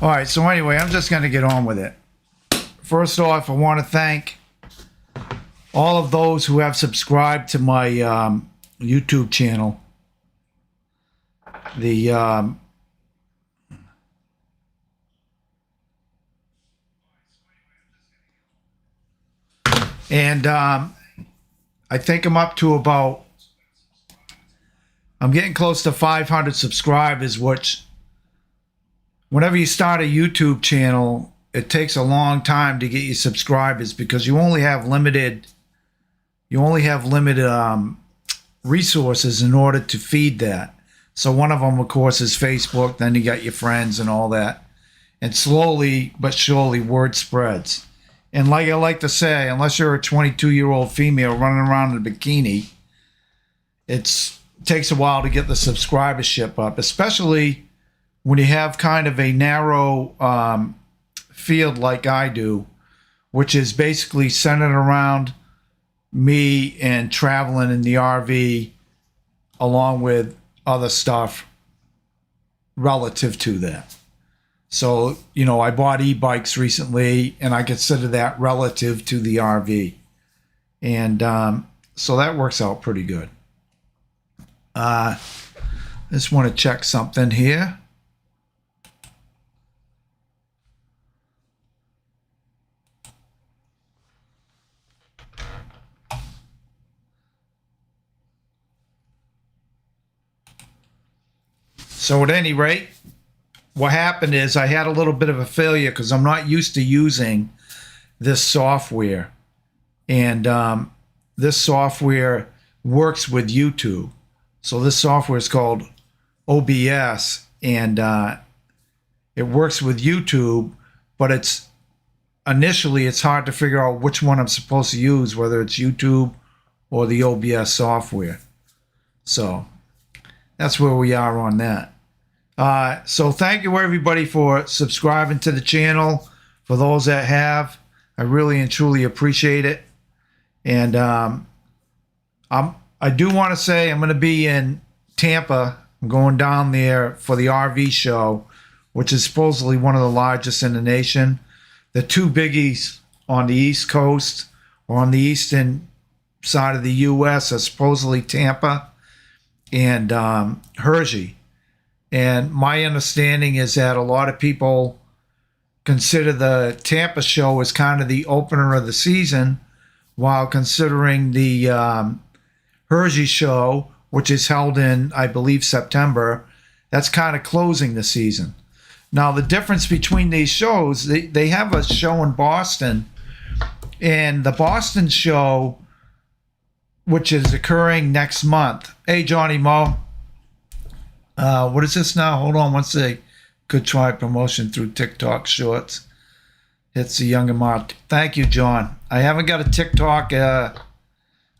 All right, so anyway, I'm just going to get on with it. First off, I want to thank all of those who have subscribed to my YouTube channel. The and I think I'm up to about, I'm getting close to 500 subscribers, which whenever you start a YouTube channel, it takes a long time to get your subscribers because you only have limited resources in order to feed that. So one of them, of course, is Facebook. Then you got your friends and all that. And slowly but surely, word spreads. And like I like to say, unless you're a 22-year-old female running around in a bikini, it takes a while to get the subscribership up, especially when you have kind of a narrow field like I do, which is basically centered around me and traveling in the RV along with other stuff relative to that. So, I bought e-bikes recently, and I consider that relative to the RV. And so that works out pretty good. I just want to check something here. So at any rate, what happened is I had a little bit of a failure because I'm not used to using this software. And this software works with YouTube. So this software is called OBS, and it works with YouTube, but initially it's hard to figure out which one I'm supposed to use, whether it's YouTube or the OBS software. So that's where we are on that. So thank you everybody for subscribing to the channel. For those that have, I really and truly appreciate it. And I do want to say I'm going to be in Tampa. I'm going down there for the RV show, which is supposedly one of the largest in the nation. The two biggies on the East Coast or on the eastern side of the U.S. are supposedly Tampa and Hershey. And my understanding is that a lot of people consider the Tampa show as kind of the opener of the season, while considering the Hershey show, which is held in, I believe, September, that's kind of closing the season. Now, the difference between these shows, they have a show in Boston, and the Boston show, which is occurring next month. Hey, Johnny Mo. What is this now? Hold on one sec. Could try promotion through TikTok Shorts. It's a younger mod. Thank you, John. I haven't got a TikTok. I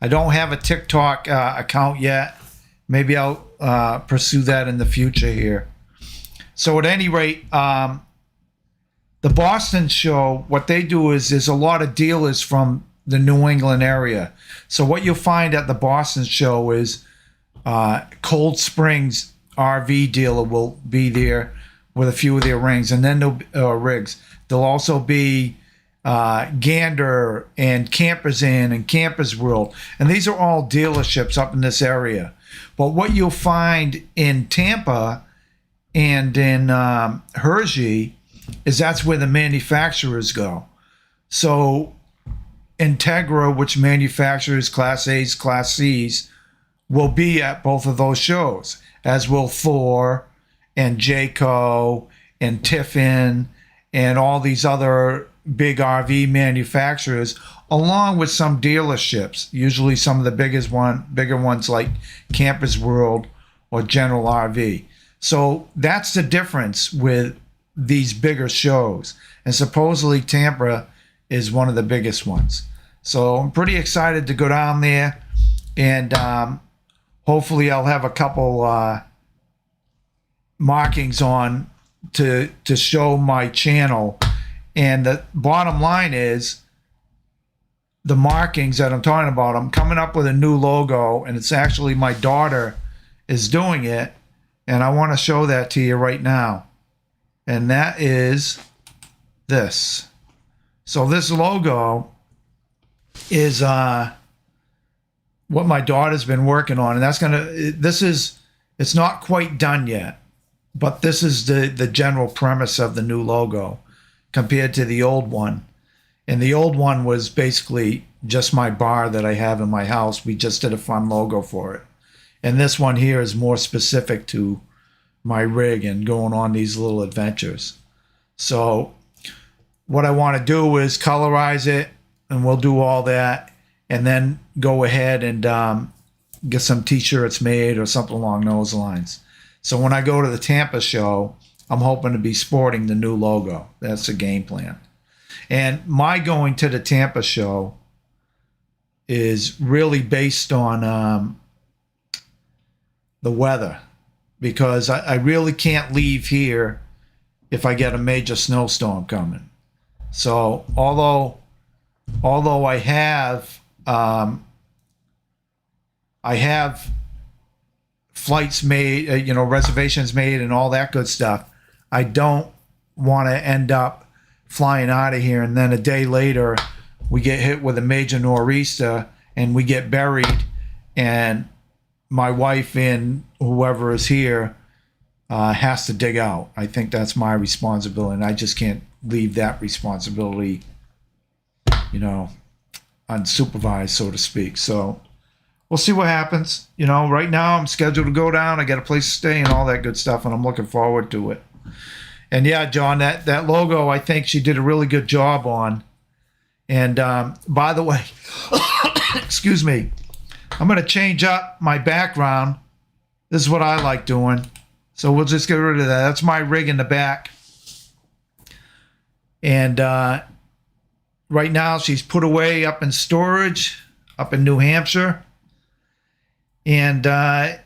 don't have a TikTok account yet. Maybe I'll pursue that in the future here. So at any rate, the Boston show, what they do is there's a lot of dealers from the New England area. So what you'll find at the Boston show is Cold Springs RV dealer will be there with a few of their rigs, and then there'll also be Gander and Campers Inn and Campers World, and these are all dealerships up in this area. But what you'll find in Tampa and in Hershey is that's where the manufacturers go. So Integra, which manufactures Class A's, Class C's, will be at both of those shows, as will Thor and Jayco and Tiffin and all these other big RV manufacturers, along with some dealerships, usually some of the bigger ones like Campers World or General RV. So that's the difference with these bigger shows. And supposedly Tampa is one of the biggest ones. So I'm pretty excited to go down there, and hopefully I'll have a couple markings on to show my channel. And the bottom line is the markings that I'm talking about, I'm coming up with a new logo, and it's actually my daughter is doing it, and I want to show that to you right now. and that is this. So this logo is what my daughter's been working on, and it's not quite done yet, but this is the general premise of the new logo compared to the old one. And the old one was basically just my bar that I have in my house. We just did a fun logo for it. And this one here is more specific to my rig and going on these little adventures. So what I want to do is colorize it, and we'll do all that, and then go ahead and get some t-shirts made or something along those lines. So when I go to the Tampa show, I'm hoping to be sporting the new logo. That's the game plan. And my going to the Tampa show is really based on the weather, because I really can't leave here if I get a major snowstorm coming. So although I have flights made, reservations made and all that good stuff, I don't want to end up flying out of here and then a day later we get hit with a major nor'easter and we get buried, and my wife and whoever is here has to dig out. I think that's my responsibility, and I just can't leave that responsibility, unsupervised, so to speak. So we'll see what happens. Right now I'm scheduled to go down. I got a place to stay and all that good stuff, and I'm looking forward to it. And yeah, John, that logo, I think she did a really good job on. And by the way, excuse me, I'm going to change up my background. This is what I like doing. So we'll just get rid of that. That's my rig in the back. And right now she's put away up in storage up in New Hampshire. And I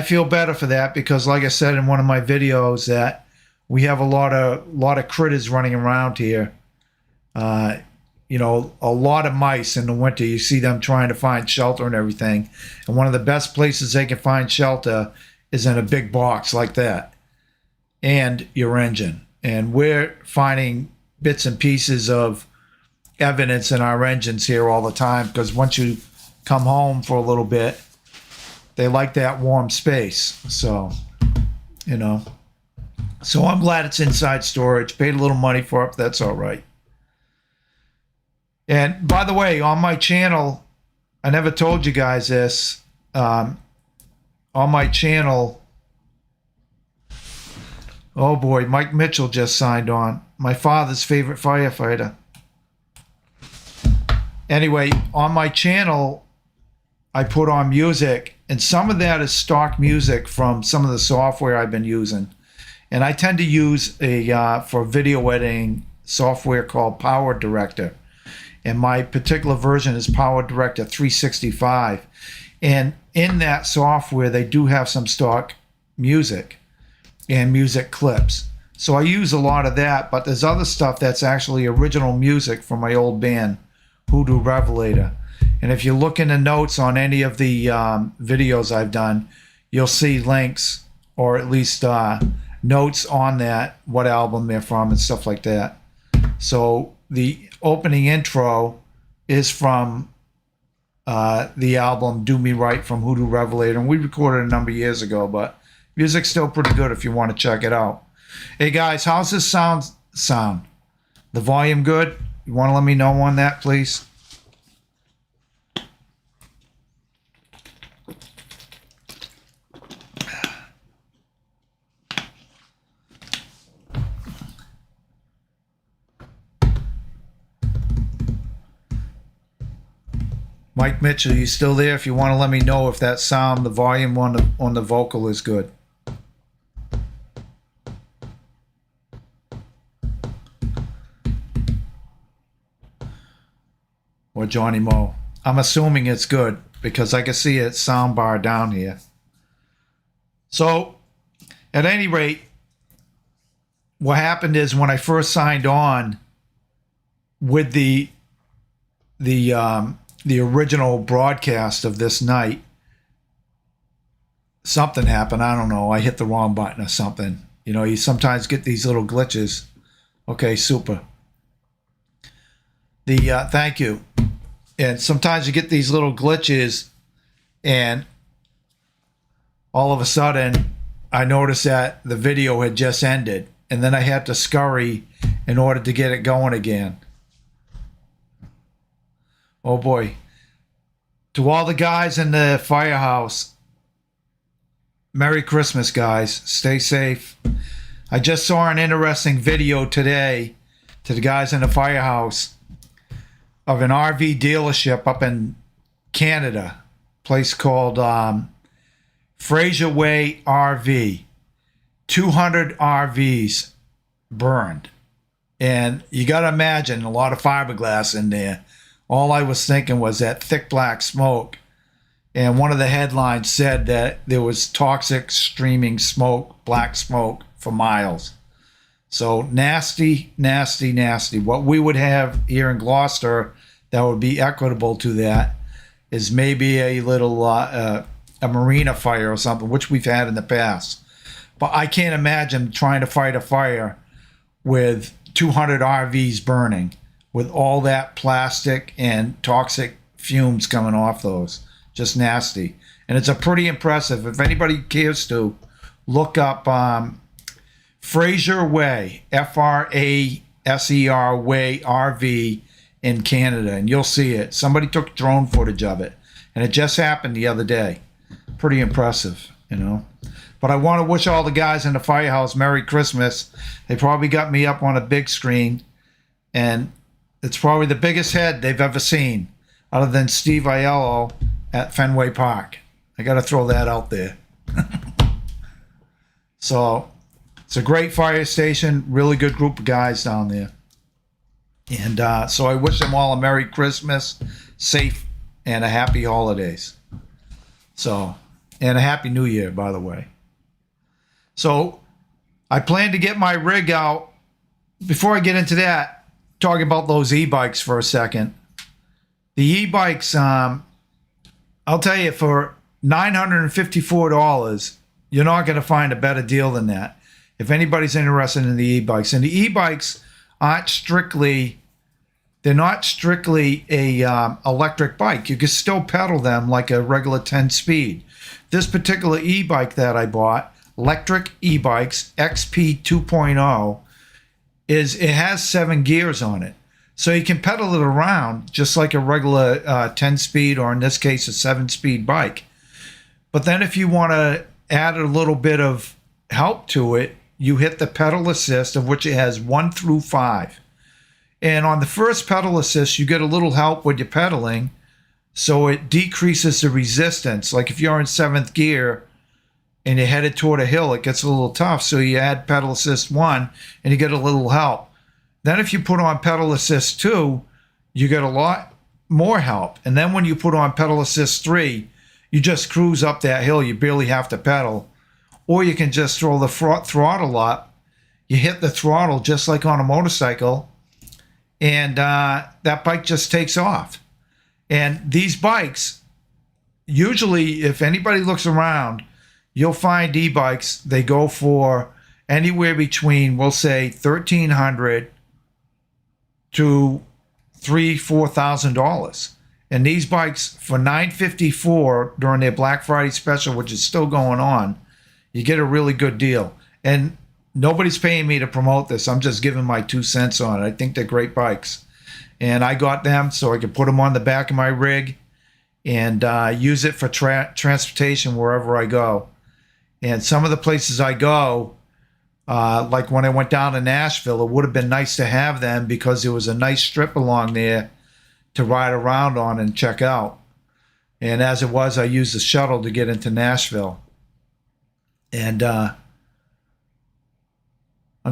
feel better for that, because like I said in one of my videos, that we have a lot of critters running around here. A lot of mice in the winter. You see them trying to find shelter and everything. And one of the best places they can find shelter is in a big box like that, and your engine. And we're finding bits and pieces of evidence in our engines here all the time, because once you come home for a little bit, they like that warm space. So, so I'm glad it's inside storage. Paid a little money for it, but that's all right. And by the way, on my channel, I never told you guys this. On my channel, oh boy, Mike Mitchell just signed on. My father's favorite firefighter. Anyway, on my channel, I put on music, and some of that is stock music from some of the software I've been using. And I tend to use for video editing software called PowerDirector. And my particular version is PowerDirector 365. And in that software, they do have some stock music and music clips. So I use a lot of that, but there's other stuff that's actually original music from my old band, Hoodoo Revelator. And if you look in the notes on any of the videos I've done, you'll see links, or at least notes on that, what album they're from and stuff like that. So the opening intro is from the album Do Me Right from Hoodoo Revelator, and we recorded a number of years ago, but music's still pretty good if you want to check it out. Hey guys, how's this sound? The volume good? You want to let me know on that, please? Mike Mitchell, you still there? If you want to let me know if that sound, the volume on the vocal is good. Or Johnny Moe. I'm assuming it's good because I can see a sound bar down here. So, at any rate, what happened is when I first signed on with the original broadcast of this night, something happened. I don't know. I hit the wrong button or something. You know, you sometimes get these little glitches. Okay, super. Thank you. And sometimes you get these little glitches, and all of a sudden I noticed that the video had just ended, and then I had to scurry in order to get it going again. Oh boy. To all the guys in the firehouse, Merry Christmas, guys. Stay safe. I just saw an interesting video today to the guys in the firehouse of an RV dealership up in Canada, a place called Fraser Way RV. 200 RVs burned. And you got to imagine a lot of fiberglass in there. All I was thinking was that thick black smoke. And one of the headlines said that there was toxic streaming smoke, black smoke for miles. So nasty, nasty, nasty. What we would have here in Gloucester that would be equitable to that is maybe a little a marina fire or something, which we've had in the past. But I can't imagine trying to fight a fire with 200 RVs burning, with all that plastic and toxic fumes coming off those. Just nasty. And it's a pretty impressive. If anybody cares to, look up Fraser Way, Fraser Way RV in Canada, and you'll see it. Somebody took drone footage of it, and it just happened the other day. Pretty impressive, you know. But I want to wish all the guys in the firehouse Merry Christmas. They probably got me up on a big screen, and it's probably the biggest head they've ever seen, other than Steve Aiello at Fenway Park. I got to throw that out there. So it's a great fire station, really good group of guys down there. And so I wish them all a Merry Christmas, safe, and a happy holidays. So, and a Happy New Year, by the way. So I plan to get my rig out. Before I get into that, talking about those e-bikes for a second. The e-bikes, I'll tell you, for $954, you're not going to find a better deal than that. If anybody's interested in the e-bikes. And the e-bikes aren't strictly, they're not strictly a electric bike. You can still pedal them like a regular 10-speed. This particular e-bike that I bought, Electric E-Bikes XP 2.0, it has 7 gears on it. So you can pedal it around just like a regular 10-speed, or in this case, a 7-speed bike. But then if you want to add a little bit of help to it, you hit the pedal assist, of which it has 1 through 5. And on the first pedal assist, you get a little help with your pedaling, so it decreases the resistance. Like if you're in 7th gear and you're headed toward a hill, it gets a little tough. So you add pedal assist 1 and you get a little help. Then if you put on pedal assist 2, you get a lot more help. And then when you put on pedal assist 3, you just cruise up that hill. You barely have to pedal. Or you can just throw the throttle up. You hit the throttle just like on a motorcycle, and that bike just takes off. And these bikes, usually if anybody looks around, you'll find e-bikes, they go for anywhere between, we'll say, $1,300 to $4,000. And these bikes for $954 during their Black Friday special, which is still going on, you get a really good deal. And nobody's paying me to promote this. I'm just giving my 2 cents on it. I think they're great bikes. And I got them so I could put them on the back of my rig and use it for transportation wherever I go. And some of the places I go, like when I went down to Nashville, it would have been nice to have them because there was a nice strip along there to ride around on and check out. And as it was, I used the shuttle to get into Nashville. And I'm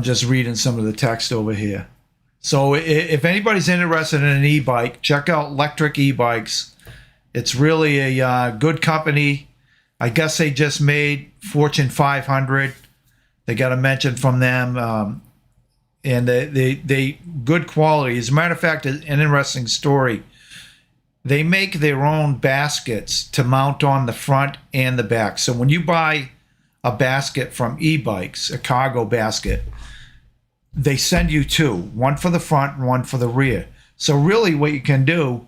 just reading some of the text over here. So if anybody's interested in an e-bike, check out Electric E-Bikes. It's really a good company. I guess they just made Fortune 500. They got a mention from them. And they good quality. As a matter of fact, an interesting story. They make their own baskets to mount on the front and the back. So when you buy a basket from e-bikes, a cargo basket. They send you two, one for the front and one for the rear. So really what you can do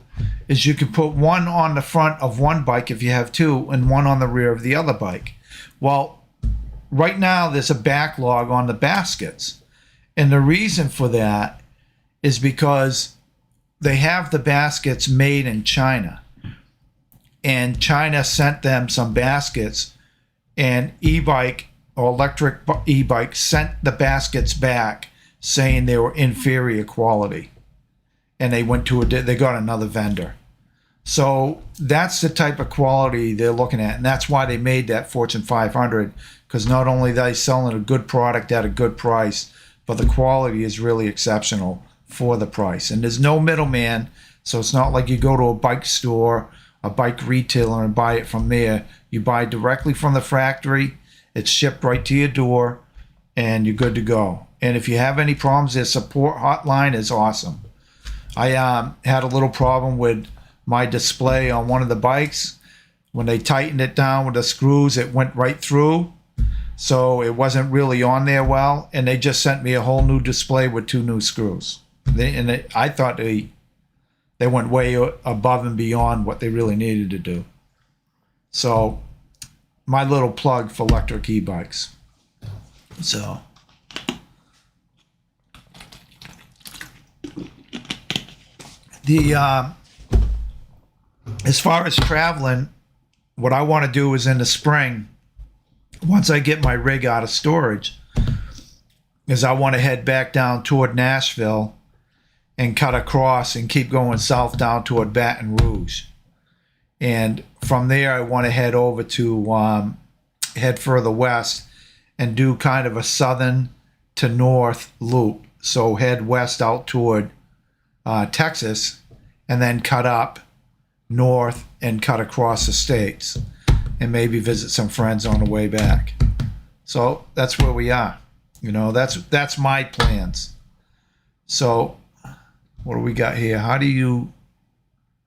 is you can put one on the front of one bike if you have two, and one on the rear of the other bike. Well, right now there's a backlog on the baskets. And the reason for that is because they have the baskets made in China. And China sent them some baskets, and e-bike or electric e-bike sent the baskets back saying they were inferior quality. And they they got another vendor. So that's the type of quality they're looking at. And that's why they made that Fortune 500, because not only are they selling a good product at a good price, but the quality is really exceptional for the price. And there's no middleman. So it's not like you go to a bike store, a bike retailer, and buy it from there. You buy directly from the factory. It's shipped right to your door, and you're good to go. And if you have any problems, their support hotline is awesome. I had a little problem with my display on one of the bikes. When they tightened it down with the screws, it went right through. So it wasn't really on there well. And they just sent me a whole new display with two new screws. I thought they went way above and beyond what they really needed to do. So my little plug for electric e-bikes. So as far as traveling, what I want to do is in the spring, once I get my rig out of storage, is I want to head back down toward Nashville and cut across and keep going south down toward Baton Rouge. And from there, I want to head over to head further west and do kind of a southern to north loop. So head west out toward Texas, and then cut up north and cut across the states, and maybe visit some friends on the way back. So that's where we are. That's my plans. So what do we got here? How do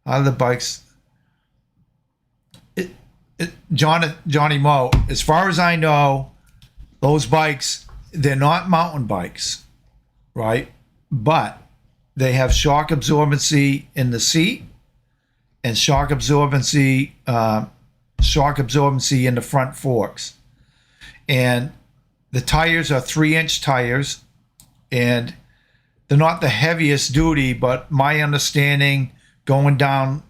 the bikes? Johnny Moe, as far as I know, those bikes, they're not mountain bikes, right? But they have shock absorbency in the seat and shock absorbency in the front forks. And the tires are 3-inch tires, and they're not the heaviest duty, but my understanding, going down,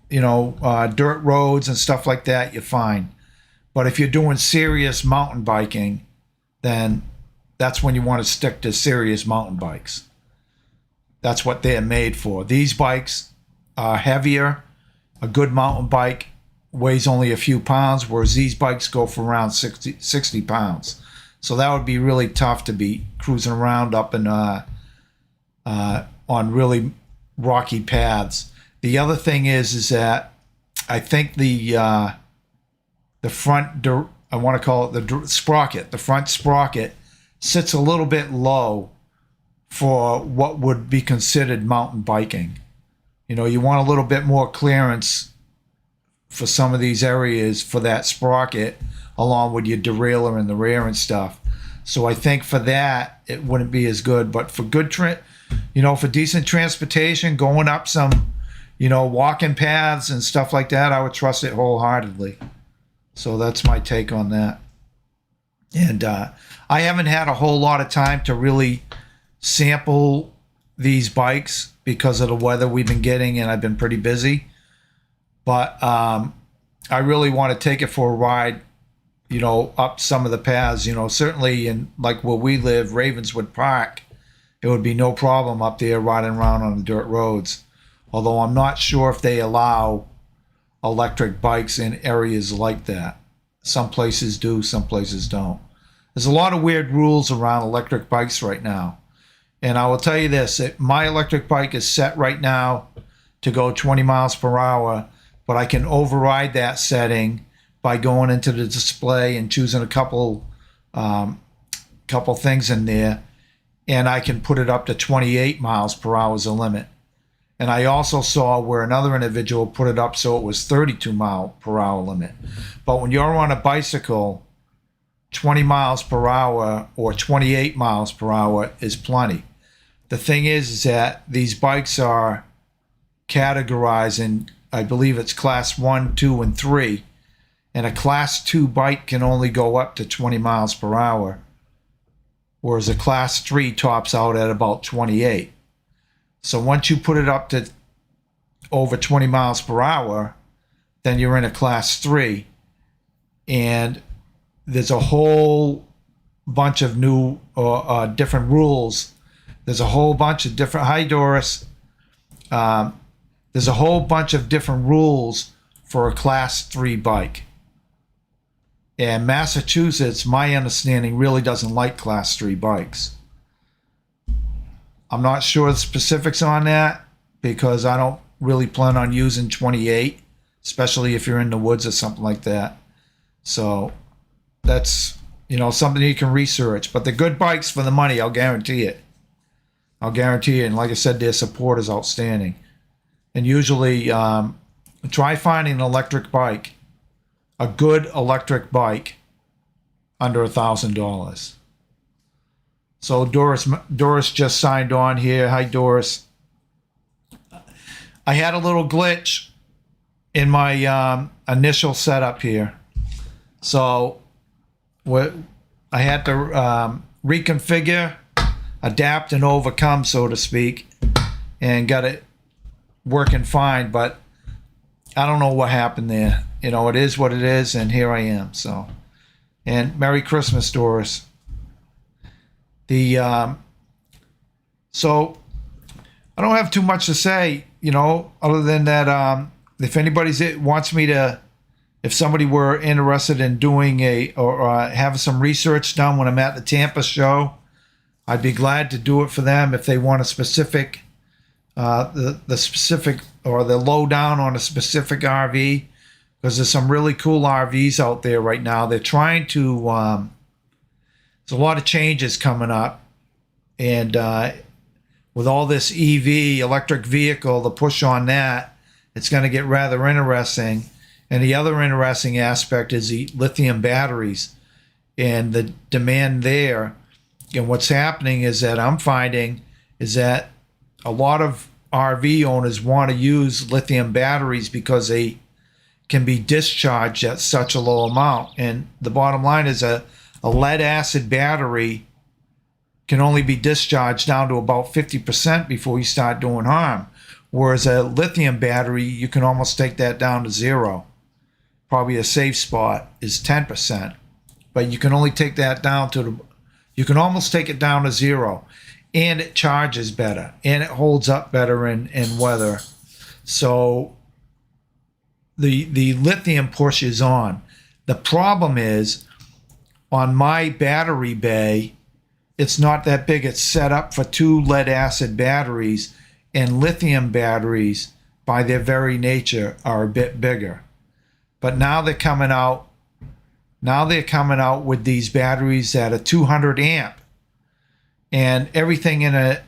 dirt roads and stuff like that, you're fine. But if you're doing serious mountain biking, then that's when you want to stick to serious mountain bikes. That's what they're made for. These bikes are heavier. A good mountain bike weighs only a few pounds, whereas these bikes go for around 60 pounds. So that would be really tough to be cruising around up in on really rocky paths. The other thing is that I think the front, I want to call it the sprocket, the front sprocket sits a little bit low for what would be considered mountain biking. You want a little bit more clearance for some of these areas for that sprocket, along with your derailleur in the rear and stuff. So I think for that, it wouldn't be as good. But for good, for decent transportation, going up some, walking paths and stuff like that, I would trust it wholeheartedly. So that's my take on that. And I haven't had a whole lot of time to really sample these bikes because of the weather we've been getting, and I've been pretty busy. But I really want to take it for a ride, up some of the paths. Certainly in like where we live, Ravenswood Park, it would be no problem up there riding around on the dirt roads. Although I'm not sure if they allow electric bikes in areas like that. Some places do, some places don't. There's a lot of weird rules around electric bikes right now. And I will tell you this, my electric bike is set right now to go 20 miles per hour, but I can override that setting by going into the display and choosing a couple things in there, and I can put it up to 28 miles per hour as a limit. And I also saw where another individual put it up so it was 32 mile per hour limit. But when you're on a bicycle, 20 miles per hour or 28 miles per hour is plenty. The thing is that these bikes are categorized in, I believe it's class 1, 2, and 3. And a class 2 bike can only go up to 20 miles per hour, whereas a class 3 tops out at about 28. So once you put it up to over 20 miles per hour, then you're in a class 3. And there's a whole bunch of new different rules. There's a whole bunch of different, hi Doris. There's a whole bunch of different rules for a class 3 bike. And Massachusetts, my understanding, really doesn't like class 3 bikes. I'm not sure the specifics on that because I don't really plan on using 28, especially if you're in the woods or something like that. So that's, something you can research. But they're good bikes for the money, I'll guarantee it. I'll guarantee it. And like I said, their support is outstanding. And usually, try finding an electric bike, a good electric bike, under $1,000. So Doris just signed on here. Hi, Doris. I had a little glitch in my initial setup here. So I had to reconfigure, adapt, and overcome, so to speak, and got it working fine. But I don't know what happened there. It is what it is, and here I am. So, and Merry Christmas, Doris. So I don't have too much to say, other than that, if anybody wants me to, if somebody were interested in doing or having some research done when I'm at the Tampa show, I'd be glad to do it for them if they want a specific, the specific or the lowdown on a specific RV, because there's some really cool RVs out there right now. They're trying to, there's a lot of changes coming up, and with all this EV, electric vehicle, the push on that, it's going to get rather interesting. And the other interesting aspect is the lithium batteries and the demand there. And what's happening is that I'm finding is that a lot of RV owners want to use lithium batteries because they can be discharged at such a low amount. And the bottom line is a lead acid battery can only be discharged down to about 50% before you start doing harm. Whereas a lithium battery, you can almost take that down to zero. Probably a safe spot is 10%, but you can only take that down to you can almost take it down to zero, and it charges better and it holds up better in weather. So the lithium push is on. The problem is on my battery bay, it's not that big. It's set up for 2 lead acid batteries, and lithium batteries by their very nature are a bit bigger. But now they're coming out with these batteries that are 200 amp, and everything in an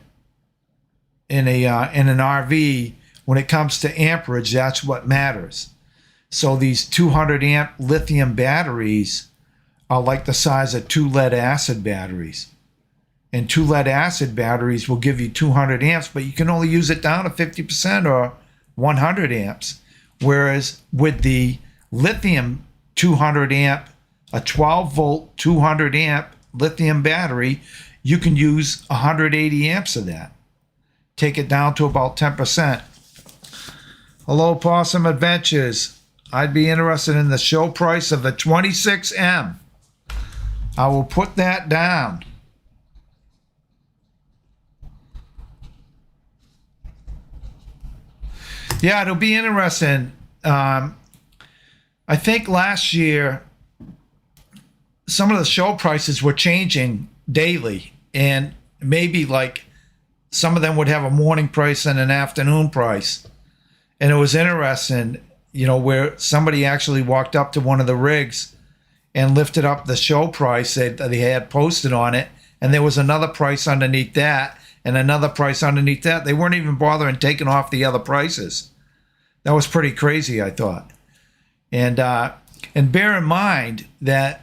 RV, when it comes to amperage, that's what matters. So these 200 amp lithium batteries are like the size of 2 lead acid batteries. And 2 lead acid batteries will give you 200 amps, but you can only use it down to 50% or 100 amps. Whereas with the lithium 200 amp, a 12 volt 200 amp lithium battery, you can use 180 amps of that. Take it down to about 10%. Hello, Possum Adventures. I'd be interested in the show price of a 26M. I will put that down. Yeah, it'll be interesting. I think last year, some of the show prices were changing daily, and maybe like some of them would have a morning price and an afternoon price. And it was interesting, where somebody actually walked up to one of the rigs and lifted up the show price that they had posted on it, and there was another price underneath that and another price underneath that. They weren't even bothering taking off the other prices. That was pretty crazy, I thought. And bear in mind that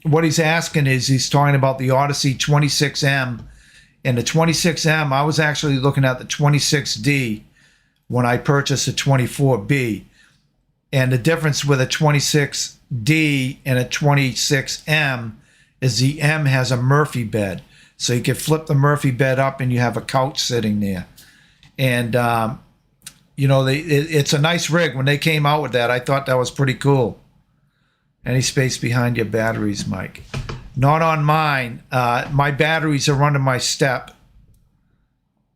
what he's asking is he's talking about the Odyssey 26M. And the 26M, I was actually looking at the 26D when I purchased the 24B. And the difference with a 26D and a 26M is the M has a Murphy bed. So you can flip the Murphy bed up and you have a couch sitting there. And, it's a nice rig. When they came out with that, I thought that was pretty cool. Any space behind your batteries, Mike? Not on mine. My batteries are under my step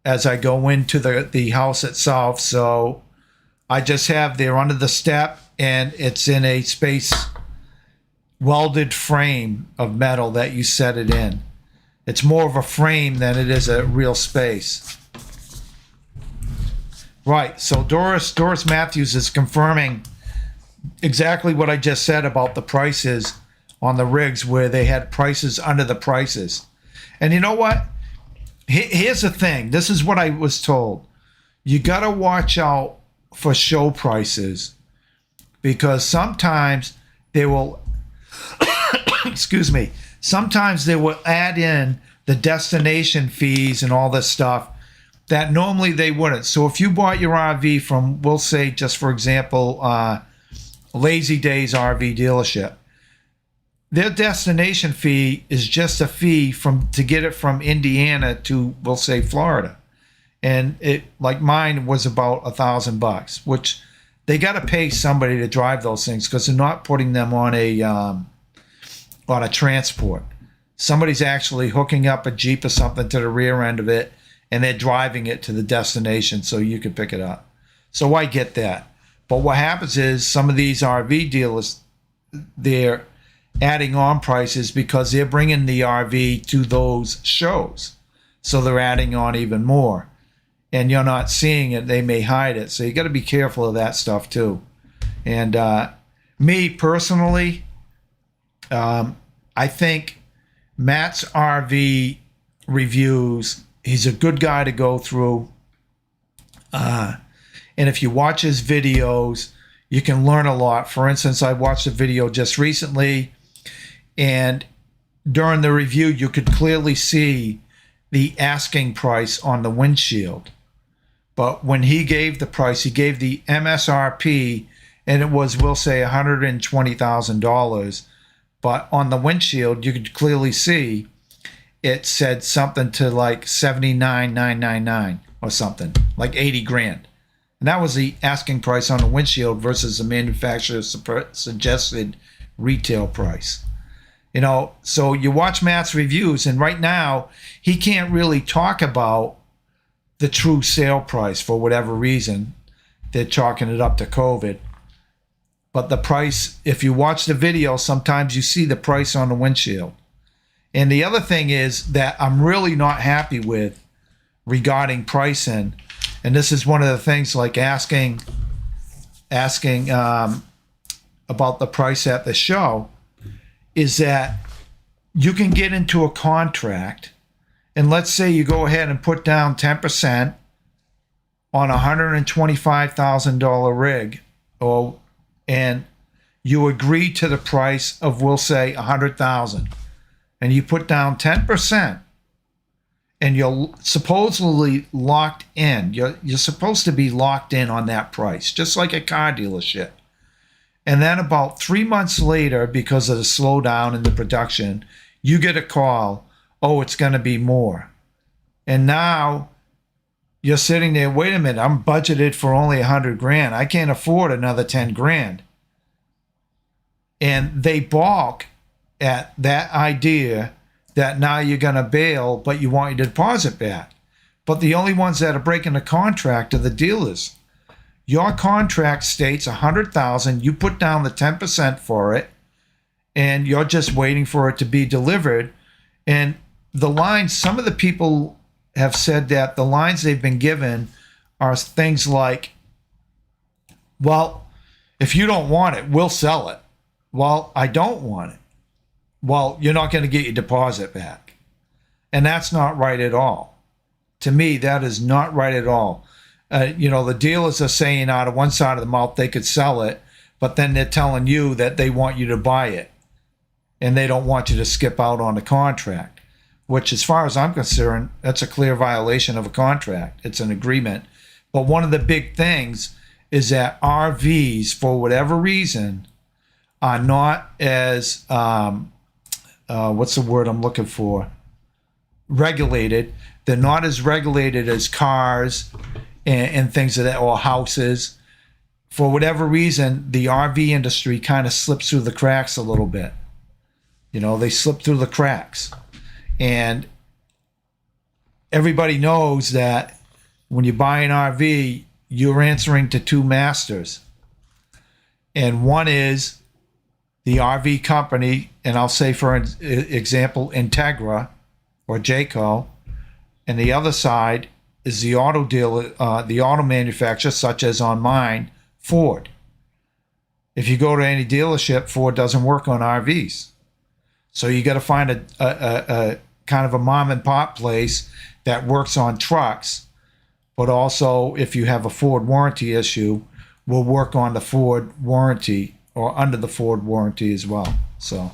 as I go into the house itself. So I just have they're under the step, and it's in a space welded frame of metal that you set it in. It's more of a frame than it is a real space. Right. So Doris Matthews is confirming exactly what I just said about the prices on the rigs, where they had prices under the prices. And you know what? Here's the thing. This is what I was told. You got to watch out for show prices, because sometimes they will, excuse me, sometimes they will add in the destination fees and all this stuff that normally they wouldn't. So if you bought your RV from, we'll say, just for example, Lazy Days RV dealership, their destination fee is just a fee to get it from Indiana to, we'll say, Florida. And it, like mine, was about $1,000, which they got to pay somebody to drive those things, because they're not putting them on a transport. Somebody's actually hooking up a Jeep or something to the rear end of it, and they're driving it to the destination so you can pick it up. So I get that. But what happens is some of these RV dealers, they're adding on prices because they're bringing the RV to those shows. So they're adding on even more. And you're not seeing it. They may hide it. So you got to be careful of that stuff too. And me personally, I think Matt's RV reviews, he's a good guy to go through. And if you watch his videos, you can learn a lot. For instance, I watched a video just recently, and during the review, you could clearly see the asking price on the windshield. But when he gave the price, he gave the MSRP, and it was, we'll say, $120,000. But on the windshield, you could clearly see it said something to like $79,999 or something, like 80 grand. And that was the asking price on the windshield versus the manufacturer's suggested retail price. So you watch Matt's reviews, and right now he can't really talk about the true sale price for whatever reason. They're chalking it up to COVID. But the price, if you watch the video, sometimes you see the price on the windshield. And the other thing is that I'm really not happy with regarding pricing. And this is one of the things, like asking about the price at the show, is that you can get into a contract, and let's say you go ahead and put down 10% on a $125,000 rig, and you agree to the price of, we'll say, $100,000, and you put down 10%, and you're supposedly locked in. You're supposed to be locked in on that price, just like a car dealership. And then about 3 months later, because of the slowdown in the production, you get a call, oh, it's going to be more. And now you're sitting there, wait a minute, I'm budgeted for only 100 grand. I can't afford another 10 grand. And they balk at that idea that now you're going to bail, but you want your deposit back. But the only ones that are breaking the contract are the dealers. Your contract states $100,000. You put down the 10% for it, and you're just waiting for it to be delivered. And the lines, some of the people have said that the lines they've been given are things like, well, if you don't want it, we'll sell it. Well, I don't want it. Well, you're not going to get your deposit back. And that's not right at all. To me, that is not right at all. The dealers are saying out of one side of the mouth they could sell it, but then they're telling you that they want you to buy it. and they don't want you to skip out on the contract, which, as far as I'm concerned, that's a clear violation of a contract. It's an agreement. But one of the big things is that RVs, for whatever reason, are not as, what's the word I'm looking for? Regulated. They're not as regulated as cars and things of that, or houses. For whatever reason, the RV industry kind of slips through the cracks a little bit. You know, they slip through the cracks. And everybody knows that when you buy an RV, you're answering to two masters. And one is the RV company, and I'll say, for example, Integra or Jayco. And the other side is the auto dealer, the auto manufacturer, such as on mine, Ford. If you go to any dealership, Ford doesn't work on RVs. So you got to find a kind of a mom and pop place that works on trucks, but also, if you have a Ford warranty issue, will work on the Ford warranty or under the Ford warranty as well. So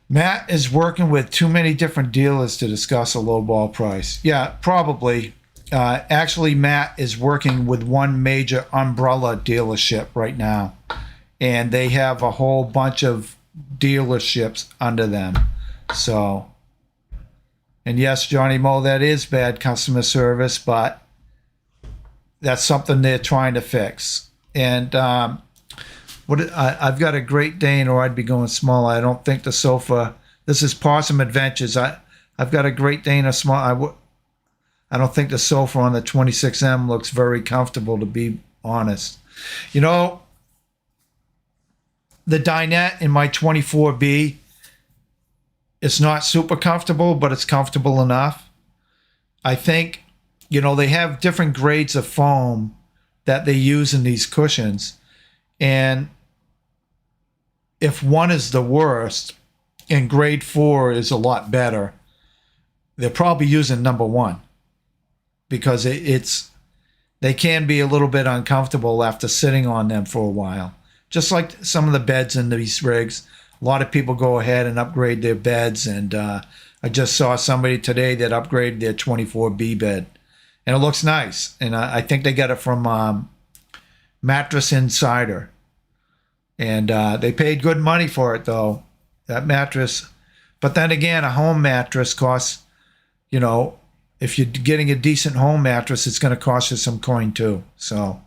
Matt is working with too many different dealers to discuss a lowball price. Yeah, probably. Actually, Matt is working with one major umbrella dealership right now, and they have a whole bunch of dealerships under them. So, and yes, Johnny Moe, that is bad customer service, but that's something they're trying to fix. And I've got a Great Dane, or I'd be going small. I don't think the sofa. This is Possum Adventures. I've got a Great Dane, a small. I don't think the sofa on the 26M looks very comfortable, to be honest. You know, the dinette in my 24B, it's not super comfortable, but it's comfortable enough. I think, you know, they have different grades of foam that they use in these cushions. And if one is the worst and grade 4 is a lot better, they're probably using number 1, because they can be a little bit uncomfortable after sitting on them for a while. Just like some of the beds in these rigs. A lot of people go ahead and upgrade their beds, and I just saw somebody today that upgraded their 24B bed, and it looks nice. And I think they got it from Mattress Insider, and they paid good money for it, though, that mattress. But then again, a home mattress costs, you know, if you're getting a decent home mattress, it's going to cost you some coin too. So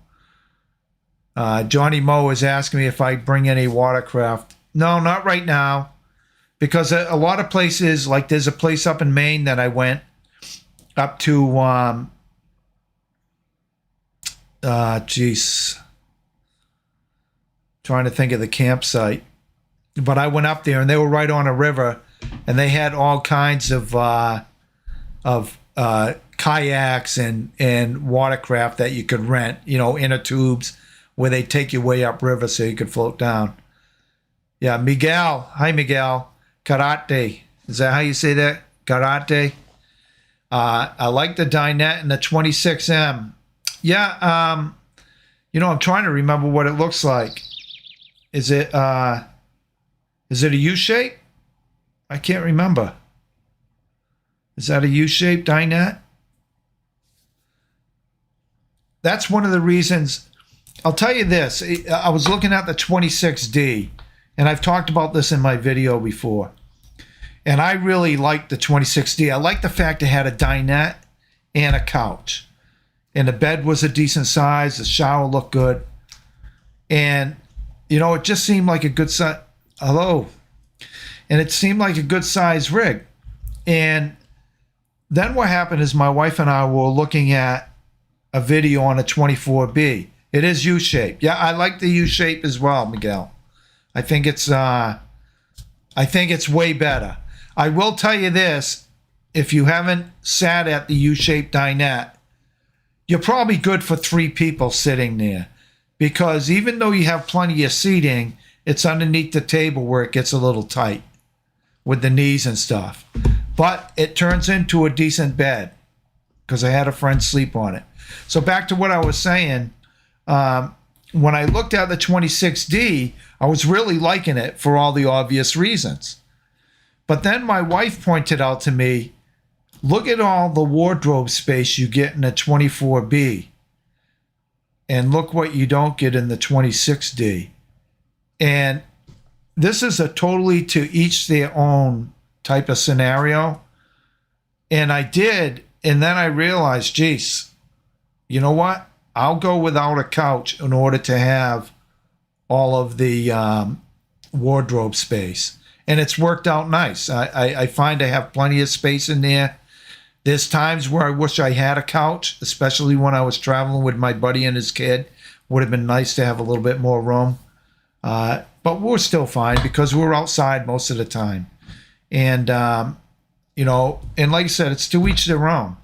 Johnny Moe is asking me if I bring any watercraft. No, not right now, because a lot of places, like there's a place up in Maine that I went up to, trying to think of the campsite, but I went up there and they were right on a river, and they had all kinds of kayaks and watercraft that you could rent, you know, inner tubes where they take you way upriver so you could float down. Yeah, Miguel. Hi, Miguel. Karate. Is that how you say that? Karate. I like the dinette and the 26M. Yeah, you know, I'm trying to remember what it looks like. Is it a U shape? I can't remember. Is that a U-shaped dinette? That's one of the reasons. I'll tell you this. I was looking at the 26D, and I've talked about this in my video before. And I really liked the 26D. I liked the fact it had a dinette and a couch. And the bed was a decent size. The shower looked good. And, you know, it just seemed like a good size. Hello. And it seemed like a good size rig. And then what happened is my wife and I were looking at a video on a 24B. It is U-shaped. Yeah, I like the U-shape as well, Miguel. I think it's way better. I will tell you this, if you haven't sat at the U-shaped dinette, you're probably good for 3 people sitting there, because even though you have plenty of seating, it's underneath the table where it gets a little tight with the knees and stuff. But it turns into a decent bed, because I had a friend sleep on it. So back to what I was saying, when I looked at the 26D, I was really liking it for all the obvious reasons. But then my wife pointed out to me, look at all the wardrobe space you get in a 24B. And look what you don't get in the 26D. And this is a totally to each their own type of scenario. And I did. And then I realized, geez, you know what? I'll go without a couch in order to have all of the wardrobe space. And it's worked out nice. I find I have plenty of space in there. There's times where I wish I had a couch, especially when I was traveling with my buddy and his kid. Would have been nice to have a little bit more room. But we're still fine because we're outside most of the time. And, you know, and like I said, it's to each their own.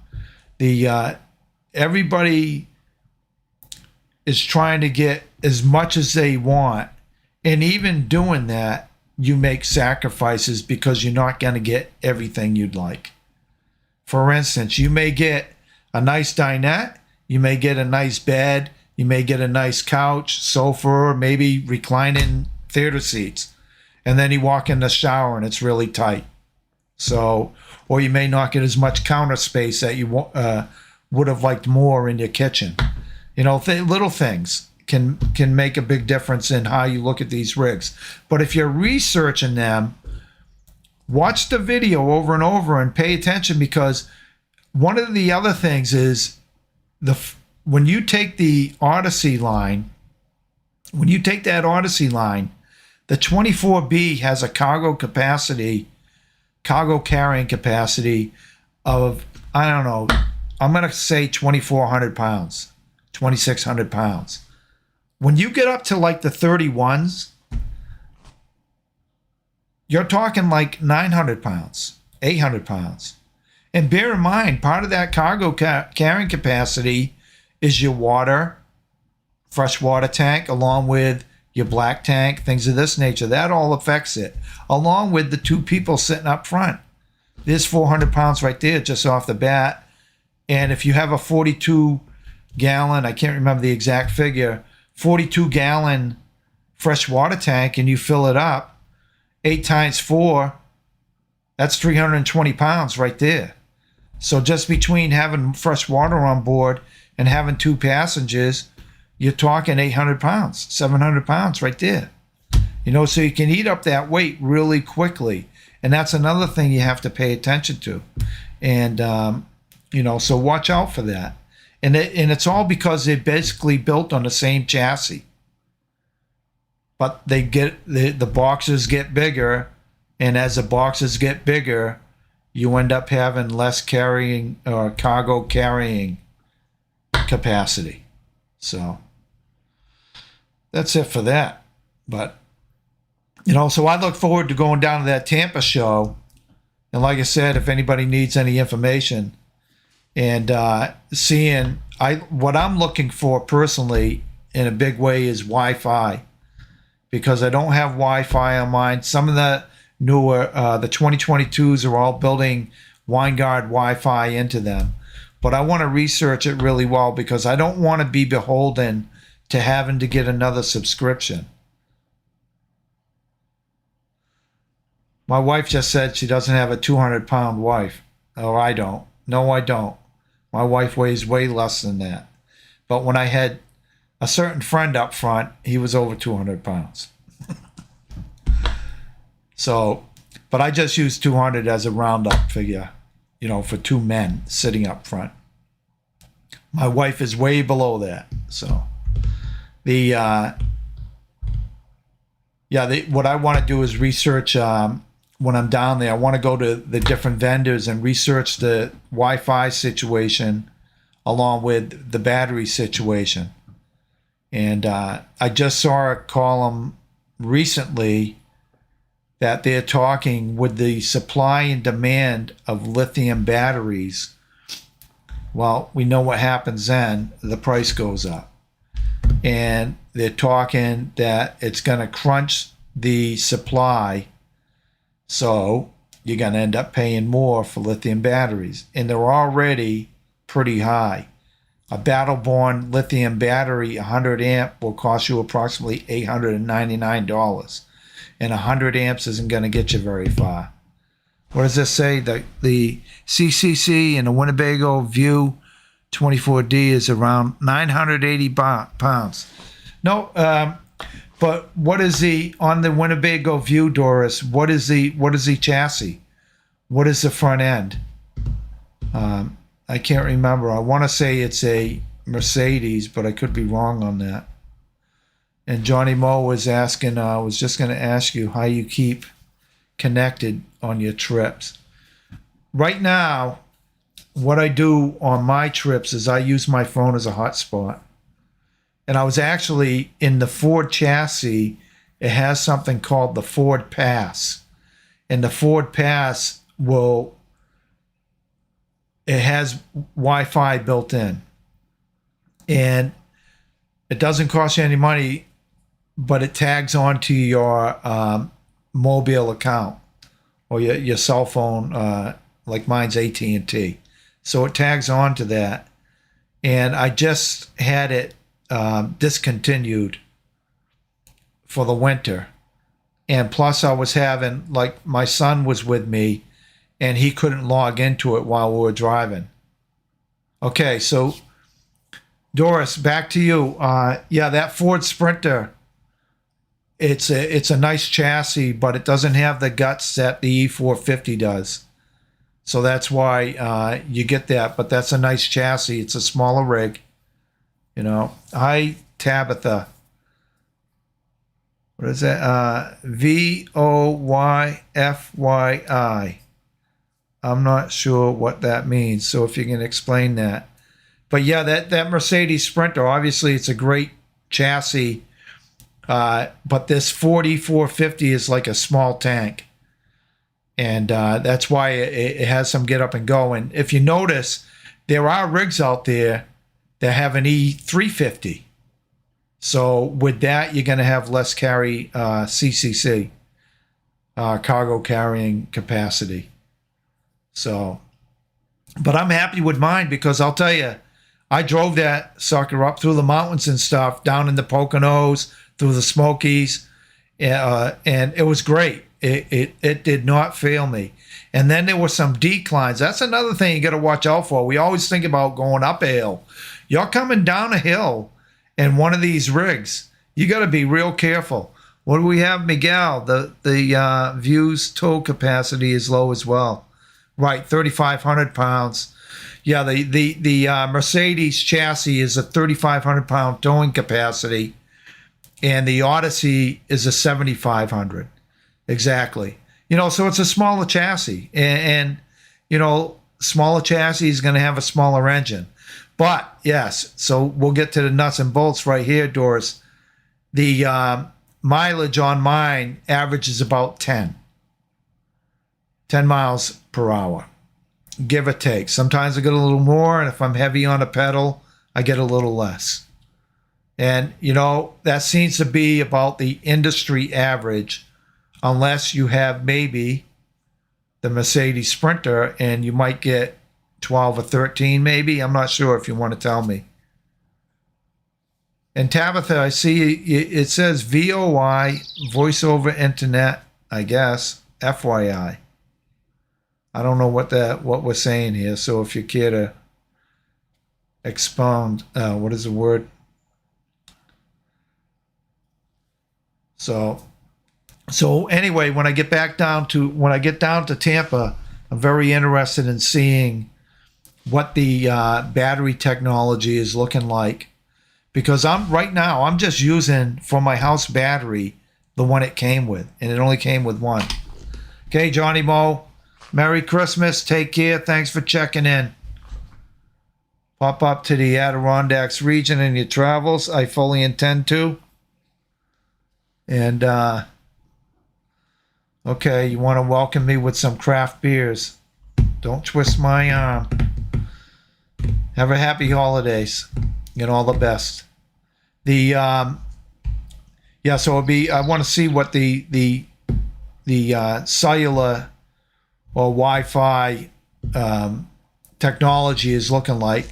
Everybody is trying to get as much as they want. And even doing that, you make sacrifices because you're not going to get everything you'd like. For instance, you may get a nice dinette, you may get a nice bed, you may get a nice couch, sofa, maybe reclining theater seats. And then you walk in the shower and it's really tight. So, or you may not get as much counter space that you would have liked more in your kitchen. You know, little things can make a big difference in how you look at these rigs. But if you're researching them, watch the video over and over and pay attention, because one of the other things is when you take the Odyssey line, the 24B has a cargo carrying capacity of, I don't know, I'm going to say 2,400 pounds, 2,600 pounds. When you get up to like the 31s, you're talking like 900 pounds, 800 pounds. And bear in mind, part of that cargo carrying capacity is your water, fresh water tank, along with your black tank, things of this nature. That all affects it, along with the two people sitting up front. There's 400 pounds right there just off the bat. And if you have a 42-gallon, I can't remember the exact figure, 42-gallon fresh water tank, and you fill it up, 8 times 4, that's 320 pounds right there. So just between having fresh water on board and having 2 passengers, you're talking 800 pounds, 700 pounds right there. You know, so you can eat up that weight really quickly. And that's another thing you have to pay attention to. And, you know, so watch out for that. And it's all because they're basically built on the same chassis. But they get the boxes get bigger, and as the boxes get bigger, you end up having less carrying or cargo carrying capacity. So that's it for that. But you know, so I look forward to going down to that Tampa show. And like I said, if anybody needs any information and seeing, what I'm looking for personally in a big way is Wi-Fi. Because I don't have Wi-Fi on mine. Some of the newer, the 2022s are all building WineGuard Wi-Fi into them. But I want to research it really well because I don't want to be beholden to having to get another subscription. My wife just said she doesn't have a 200-pound wife. Oh, I don't. No, I don't. My wife weighs way less than that. But when I had a certain friend up front, he was over 200 pounds. So, but I just use 200 as a roundup figure, you know, for 2 men sitting up front. My wife is way below that. So what I want to do is research, when I'm down there, I want to go to the different vendors and research the Wi-Fi situation along with the battery situation. And I just saw a column recently that they're talking with the supply and demand of lithium batteries. Well, we know what happens then. The price goes up. And they're talking that it's going to crunch the supply. So you're going to end up paying more for lithium batteries. And they're already pretty high. A Battleborn lithium battery, 100 amp, will cost you approximately $899. And 100 amps isn't going to get you very far. What does this say? The CCC in the Winnebago View 24D is around 980 pounds. No, but what is on the Winnebago View, Doris? What is the chassis? What is the front end? I can't remember. I want to say it's a Mercedes, but I could be wrong on that. And Johnny Moe was asking, I was just going to ask you how you keep connected on your trips. Right now, what I do on my trips is I use my phone as a hotspot. And I was actually in the Ford chassis, it has something called the Ford Pass. And the Ford Pass it has Wi-Fi built in. And it doesn't cost you any money, but it tags onto your mobile account or your cell phone, like mine's AT&T. So it tags onto that. And I just had it discontinued for the winter. And plus I was having, like, my son was with me and he couldn't log into it while we were driving. Okay, so Doris, back to you. Yeah, that Ford Sprinter, it's a nice chassis, but it doesn't have the guts that the E450 does. So that's why you get that, but that's a nice chassis. It's a smaller rig, you know. Hi, Tabitha. What is that? VOYFYI. I'm not sure what that means, so if you can explain that. But yeah, that Mercedes Sprinter, obviously it's a great chassis, but this Ford E450 is like a small tank. And that's why it has some get up and go. And if you notice, there are rigs out there that have an E350. So with that, you're going to have less CCC, cargo carrying capacity. So, but I'm happy with mine because I'll tell you, I drove that sucker up through the mountains and stuff, down in the Poconos, through the Smokies, and it was great. It did not fail me. And then there were some declines. That's another thing you got to watch out for. We always think about going up a hill. You're coming down a hill in one of these rigs. You got to be real careful. What do we have, Miguel? The View's tow capacity is low as well. Right, 3,500 pounds. Yeah, the Mercedes chassis is a 3,500 pound towing capacity, and the Odyssey is a 7,500. Exactly. You know, so it's a smaller chassis, and you know, smaller chassis is going to have a smaller engine. But yes, so we'll get to the nuts and bolts right here, Doris. The mileage on mine averages about 10 miles per hour, give or take. Sometimes I get a little more, and if I'm heavy on a pedal, I get a little less. And, you know, that seems to be about the industry average, unless you have maybe the Mercedes Sprinter, and you might get 12 or 13 maybe. I'm not sure if you want to tell me. And Tabitha, I see it says VOI, voice over internet, I guess, FYI. I don't know what we're saying here, so if you care to expound, what is the word? So anyway, when I get down to Tampa, I'm very interested in seeing what the battery technology is looking like, because right now I'm just using for my house battery the one it came with, and it only came with one. Okay, Johnny Moe, Merry Christmas, take care, thanks for checking in. Pop up to the Adirondacks region in your travels. I fully intend to. And okay, you want to welcome me with some craft beers. Don't twist my arm. Have a happy holidays and all the best. So it'll be, I want to see what the cellular or Wi-Fi technology is looking like,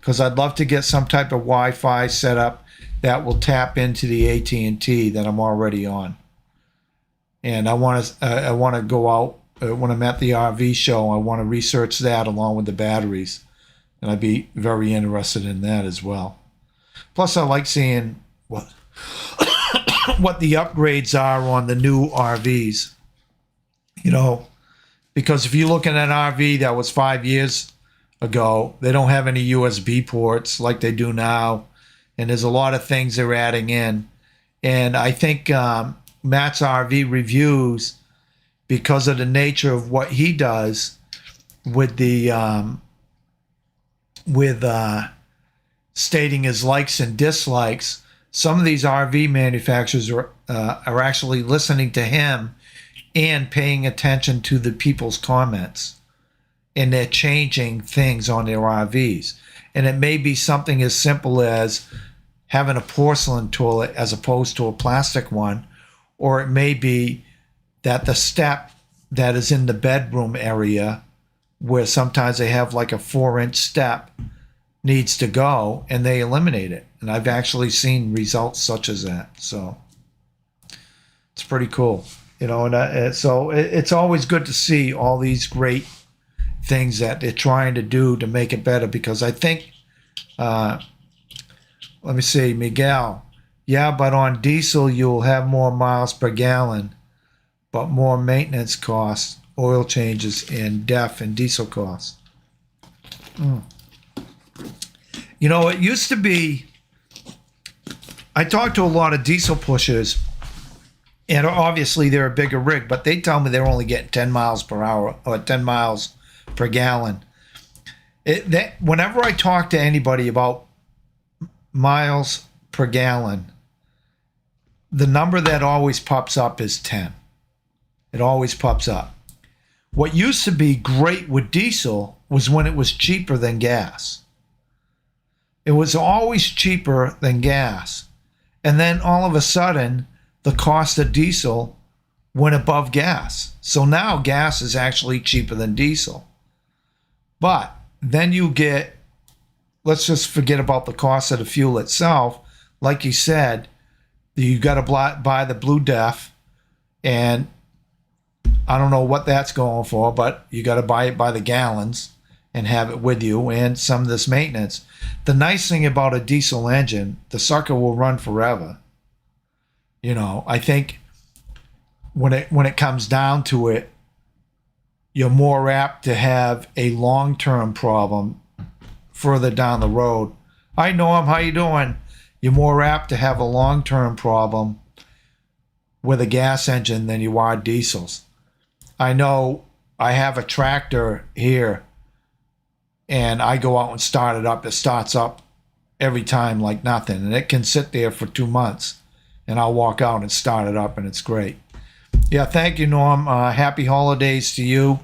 because I'd love to get some type of Wi-Fi set up that will tap into the AT&T that I'm already on. And I want to go out when I'm at the RV show. I want to research that along with the batteries, and I'd be very interested in that as well. Plus, I like seeing what what the upgrades are on the new RVs. You know, because if you look at an RV that was 5 years ago, they don't have any USB ports like they do now, and there's a lot of things they're adding in. And I think Matt's RV reviews, because of the nature of what he does with the stating his likes and dislikes, some of these RV manufacturers are actually listening to him and paying attention to the people's comments, and they're changing things on their RVs. And it may be something as simple as having a porcelain toilet as opposed to a plastic one, or it may be that the step that is in the bedroom area, where sometimes they have like a 4-inch step, needs to go, and they eliminate it. And I've actually seen results such as that. So it's pretty cool, you know. And so it's always good to see all these great things that they're trying to do to make it better. Because I think, let me see, Miguel, yeah, but on diesel you'll have more miles per gallon, but more maintenance costs, oil changes, and DEF and diesel costs. You know, it used to be, I talked to a lot of diesel pushers, and obviously they're a bigger rig, but they tell me they're only getting 10 miles per hour or 10 miles per gallon. Whenever I talk to anybody about miles per gallon, the number that always pops up is 10. It always pops up. What used to be great with diesel was when it was cheaper than gas. It was always cheaper than gas. And then all of a sudden, the cost of diesel went above gas. So now gas is actually cheaper than diesel. But then you get, let's just forget about the cost of the fuel itself. Like you said, you got to buy the Blue Def, and I don't know what that's going for, but you got to buy it by the gallons and have it with you, and some of this maintenance. The nice thing about a diesel engine, the sucker will run forever. You know, I think when it comes down to it, you're more apt to have a long-term problem further down the road. Hi, Norm, how you doing? You're more apt to have a long-term problem with a gas engine than you are diesels. I know I have a tractor here, and I go out and start it up. It starts up every time like nothing, and it can sit there for 2 months, and I'll walk out and start it up, and it's great. Yeah, thank you, Norm. Happy holidays to you,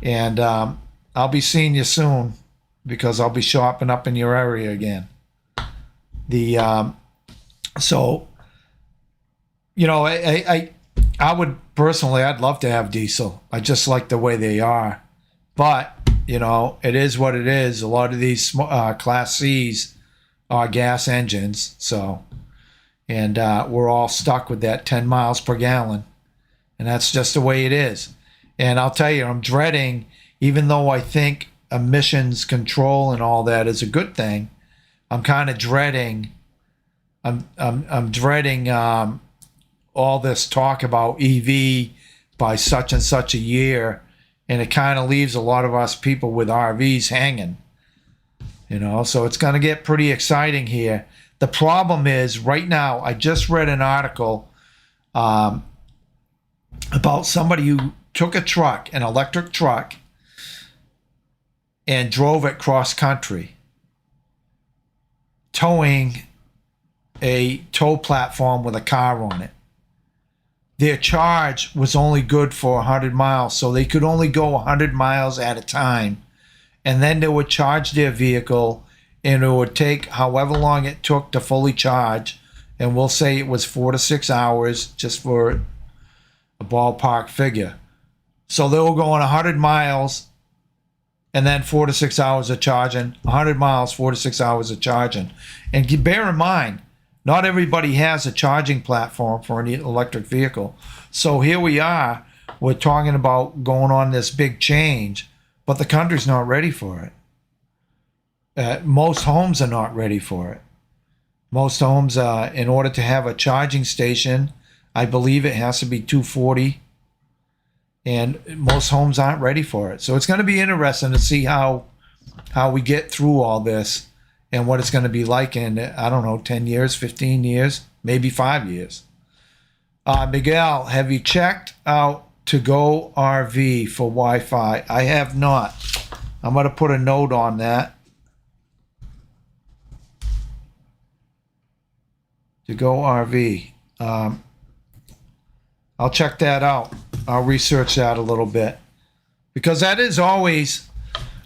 and I'll be seeing you soon, because I'll be shopping up in your area again. So, you know, I would personally, I'd love to have diesel. I just like the way they are, but you know, it is what it is. A lot of these Class C's are gas engines, so, and we're all stuck with that 10 miles per gallon, and that's just the way it is. And I'll tell you, I'm dreading, even though I think emissions control and all that is a good thing, I'm kind of dreading. I'm dreading all this talk about EV by such and such a year, and it kind of leaves a lot of us people with RVs hanging. You know, so it's going to get pretty exciting here. The problem is, right now, I just read an article about somebody who took a truck, an electric truck, and drove it cross country, towing a tow platform with a car on it. Their charge was only good for 100 miles, so they could only go 100 miles at a time. And then they would charge their vehicle, and it would take however long it took to fully charge. And we'll say it was 4 to 6 hours, just for a ballpark figure. So they were going 100 miles and then 4 to 6 hours of charging. 100 miles, 4 to 6 hours of charging. And bear in mind, not everybody has a charging platform for an electric vehicle. So here we are, we're talking about going on this big change, but the country's not ready for it. Most homes are not ready for it. Most homes, in order to have a charging station, I believe it has to be 240, and most homes aren't ready for it. So it's going to be interesting to see how we get through all this and what it's going to be like in, I don't know, 10 years, 15 years, maybe 5 years. Miguel, have you checked out To Go RV for Wi-Fi? I have not. I'm going to put a note on that. To Go RV. I'll check that out. I'll research that a little bit. Because that is always,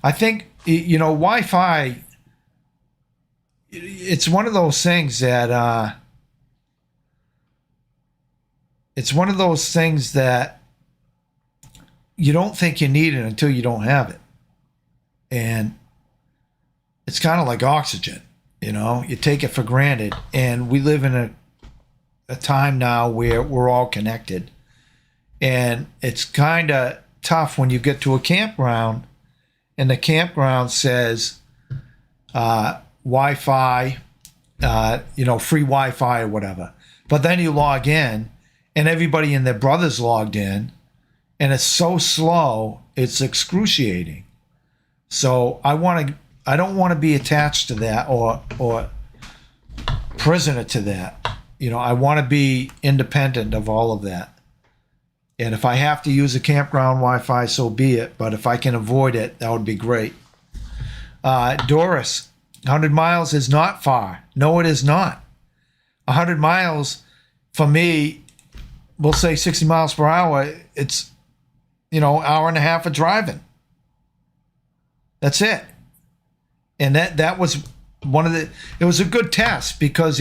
I think, Wi-Fi, it's one of those things that, you don't think you need it until you don't have it. And it's kind of like oxygen, you take it for granted. And we live in a time now where we're all connected. And it's kind of tough when you get to a campground and the campground says Wi-Fi, free Wi-Fi or whatever. But then you log in and everybody and their brother's logged in, and it's so slow, it's excruciating. So I don't want to be attached to that or prisoner to that. I want to be independent of all of that. And if I have to use a campground Wi-Fi, so be it. But if I can avoid it, that would be great. Doris, 100 miles is not far. No, it is not. 100 miles, for me, we'll say 60 miles per hour, it's, hour and a half of driving. That's it. And that was it was a good test because,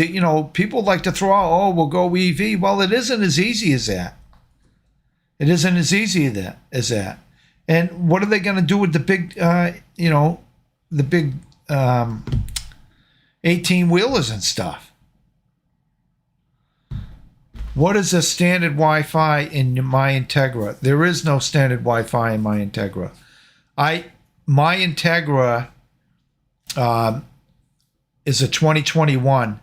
people like to throw out, we'll go EV. Well, it isn't as easy as that. It isn't as easy as that. And what are they going to do with the big, the big 18-wheelers and stuff? What is the standard Wi-Fi in my Integra? There is no standard Wi-Fi in my Integra. My Integra is a 2021,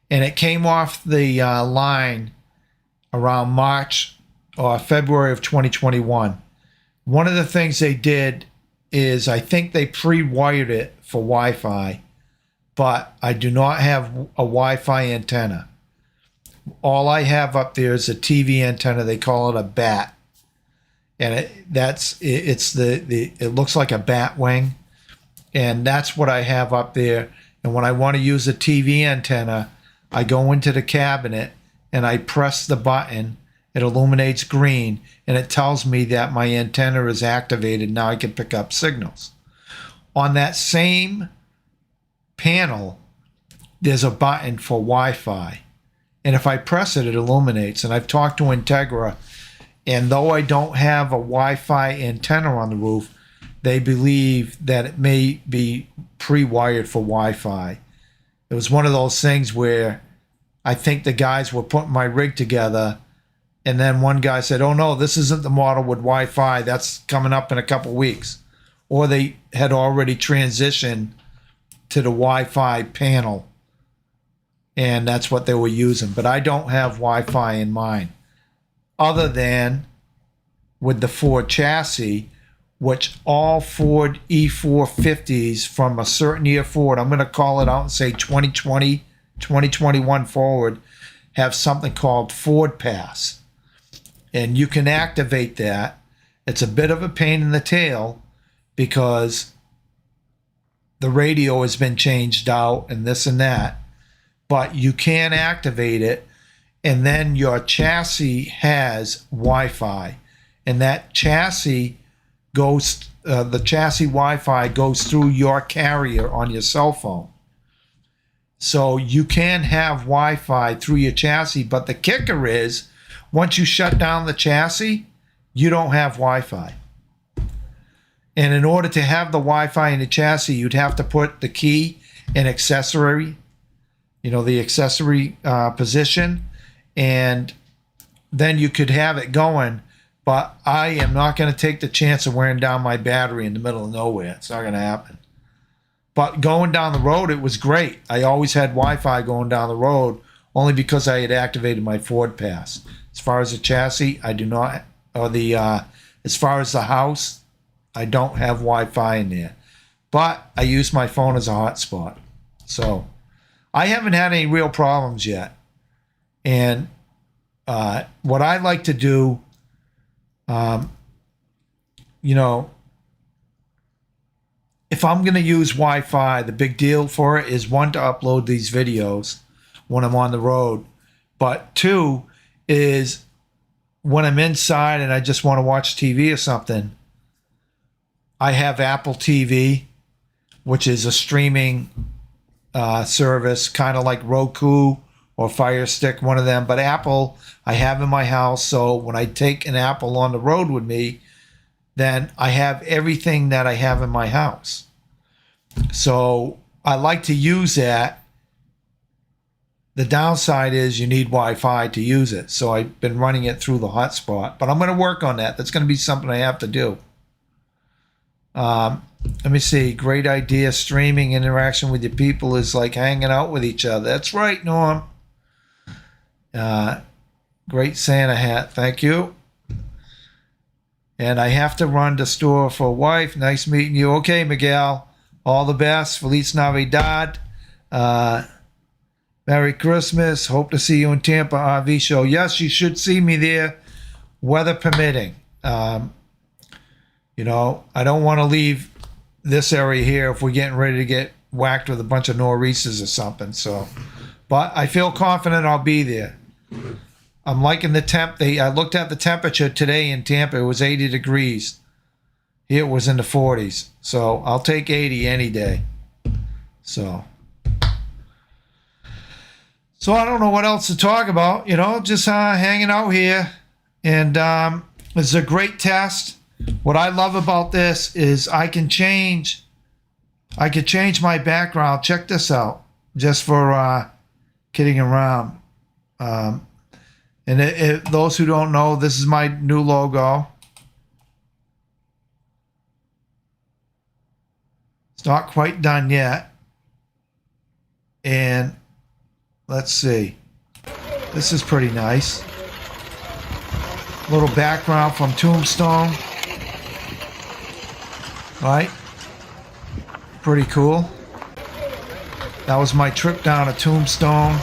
and it came off the line around March or February of 2021. One of the things they did is I think they pre-wired it for Wi-Fi, but I do not have a Wi-Fi antenna. All I have up there is a TV antenna. They call it a bat, and it looks like a bat wing, and that's what I have up there. And when I want to use a TV antenna, I go into the cabinet and I press the button. It illuminates green, and it tells me that my antenna is activated. Now I can pick up signals. On that same panel, there's a button for Wi-Fi. And if I press it, it illuminates. And I've talked to Integra, and though I don't have a Wi-Fi antenna on the roof, they believe that it may be pre-wired for Wi-Fi. It was one of those things where I think the guys were putting my rig together, and then one guy said, oh no, this isn't the model with Wi-Fi. That's coming up in a couple weeks. Or they had already transitioned to the Wi-Fi panel, and that's what they were using. But I don't have Wi-Fi in mine, other than with the Ford chassis, which all Ford E450s from a certain year forward, I'm going to call it out and say 2020, 2021 forward, have something called Ford Pass. And you can activate that. It's a bit of a pain in the tail because the radio has been changed out and this and that. But you can activate it, and then your chassis has Wi-Fi. And that chassis goes, the chassis Wi-Fi goes through your carrier on your cell phone. So you can have Wi-Fi through your chassis, but the kicker is, once you shut down the chassis, you don't have Wi-Fi. And in order to have the Wi-Fi in the chassis, you'd have to put the key in accessory, the accessory position, and then you could have it going. But I am not going to take the chance of wearing down my battery in the middle of nowhere. It's not going to happen. But going down the road, it was great. I always had Wi-Fi going down the road only because I had activated my Ford Pass. As far as the chassis, I do not, or as far as the house, I don't have Wi-Fi in there. But I use my phone as a hotspot. So I haven't had any real problems yet. And what I like to do, if I'm going to use Wi-Fi, the big deal for it is, one, to upload these videos when I'm on the road. But two is when I'm inside and I just want to watch TV or something, I have Apple TV, which is a streaming service, kind of like Roku or Fire Stick, one of them. But Apple, I have in my house. So when I take an Apple on the road with me, then I have everything that I have in my house. So I like to use that. The downside is you need Wi-Fi to use it. So I've been running it through the hotspot. But I'm going to work on that. That's going to be something I have to do. Let me see. Great idea. Streaming interaction with your people is like hanging out with each other. That's right, Norm. Great Santa hat. Thank you. And I have to run to store for wife. Nice meeting you. Okay, Miguel. All the best. Feliz Navidad. Merry Christmas. Hope to see you in Tampa RV show. Yes, you should see me there, weather permitting. I don't want to leave this area here if we're getting ready to get whacked with a bunch of nor'easters or something. So, but I feel confident I'll be there. I'm liking the temp. I looked at the temperature today in Tampa. It was 80 degrees. Here it was in the 40s. So I'll take 80 any day. So I don't know what else to talk about. Just hanging out here. And it's a great test. What I love about this is I can change my background. Check this out, just for kidding around. And those who don't know, this is my new logo. It's not quite done yet. And let's see. This is pretty nice. Little background from Tombstone. Right? Pretty cool. That was my trip down to Tombstone.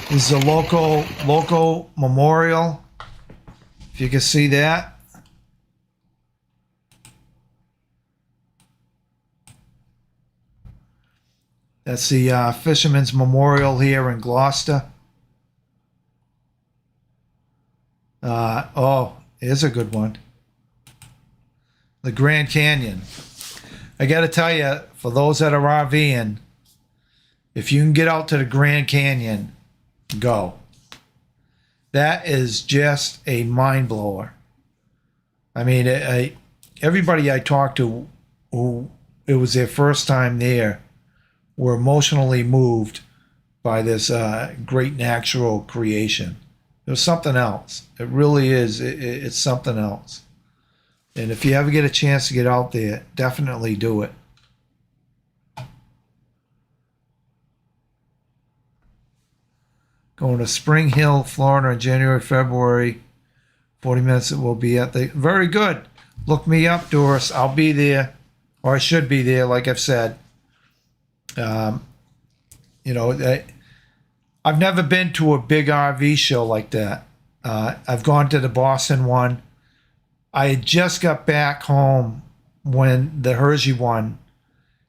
This is a local memorial. If you can see that. That's the Fisherman's Memorial here in Gloucester. Here's a good one. The Grand Canyon. I got to tell you, for those that are RVing, if you can get out to the Grand Canyon, go. That is just a mind blower. I mean, everybody I talked to who it was their first time there were emotionally moved by this great natural creation. It was something else. It really is. It's something else. And if you ever get a chance to get out there, definitely do it. Going to Spring Hill, Florida in January, February. 40 minutes it will be at the... Very good. Look me up, Doris. I'll be there. Or I should be there, like I've said. I've never been to a big RV show like that. I've gone to the Boston one. I had just got back home when the Hershey one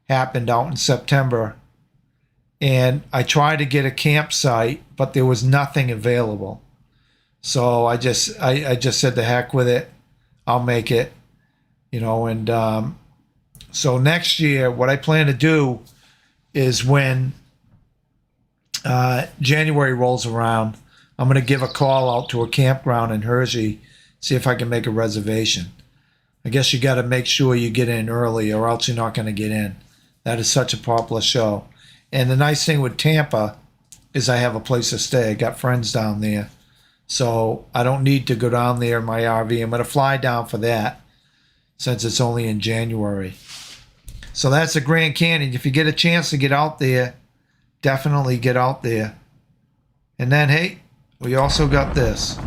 happened out in September. And I tried to get a campsite, but there was nothing available. So I just said the heck with it. I'll make it. So next year, what I plan to do is when January rolls around, I'm going to give a call out to a campground in Hershey, see if I can make a reservation. I guess you got to make sure you get in early or else you're not going to get in. That is such a popular show. And the nice thing with Tampa is I have a place to stay. I got friends down there. So I don't need to go down there in my RV. I'm going to fly down for that since it's only in January. So that's the Grand Canyon. If you get a chance to get out there, definitely get out there. And then, hey, we also got this.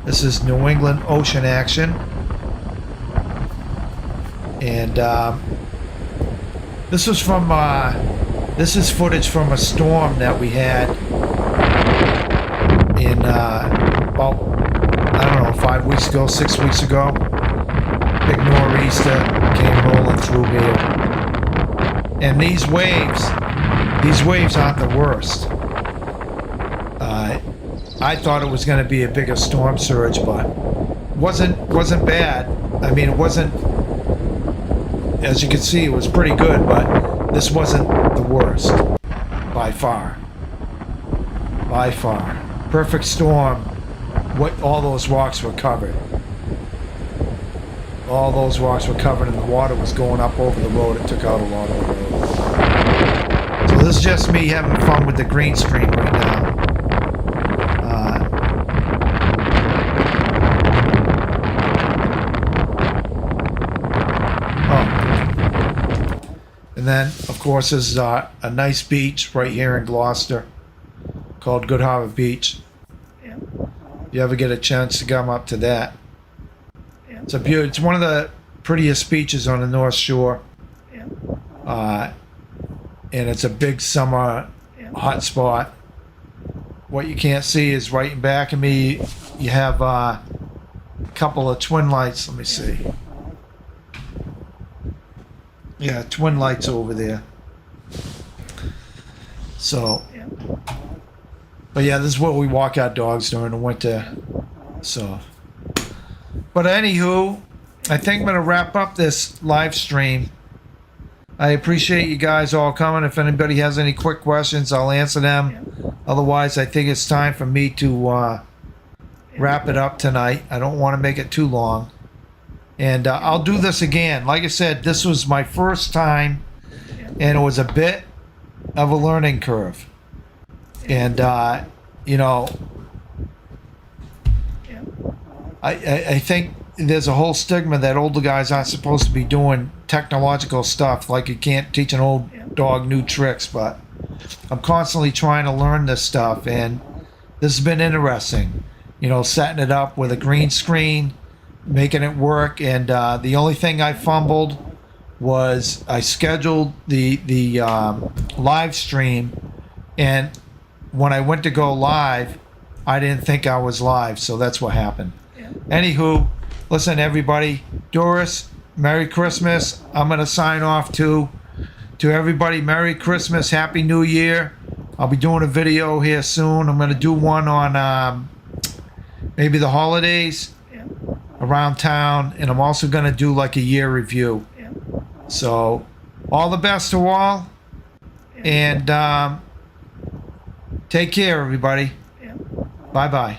This is New England Ocean Action. And this is from this is footage from a storm that we had in about, I don't know, 5 weeks ago, 6 weeks ago. Big nor'easter came rolling through here. And these waves aren't the worst. I thought it was going to be a bigger storm surge, but wasn't bad. I mean, it wasn't, as you can see, it was pretty good, but this wasn't the worst by far. By far. Perfect storm. What, all those rocks were covered. All those rocks were covered and the water was going up over the road. It took out a lot of the road. So this is just me having fun with the green screen right now. And then, of course, there's a nice beach right here in Gloucester called Good Harbor Beach. Yeah. If you ever get a chance to come up to that. Yeah. It's one of the prettiest beaches on the North Shore. Yeah. And it's a big summer hot spot. What you can't see is right in back of me, you have a couple of twin lights. Let me see. Yeah, twin lights over there. So, but yeah, this is where we walk our dogs during the winter. So, but anywho, I think I'm going to wrap up this live stream. I appreciate you guys all coming. If anybody has any quick questions, I'll answer them. Otherwise, I think it's time for me to wrap it up tonight. I don't want to make it too long. And I'll do this again. Like I said, this was my first time, and it was a bit of a learning curve. And, you know, I think there's a whole stigma that older guys aren't supposed to be doing technological stuff. Like you can't teach an old dog new tricks, but I'm constantly trying to learn this stuff. And this has been interesting, you know, setting it up with a green screen, making it work. And the only thing I fumbled was I scheduled the live stream, and when I went to go live, I didn't think I was live, so that's what happened. Anywho, listen everybody, Doris, Merry Christmas. I'm gonna sign off too. To everybody, Merry Christmas, Happy New Year. I'll be doing a video here soon. I'm gonna do one on maybe the holidays around town, and I'm also going to do like a year review. So all the best to all, and take care everybody. Bye bye.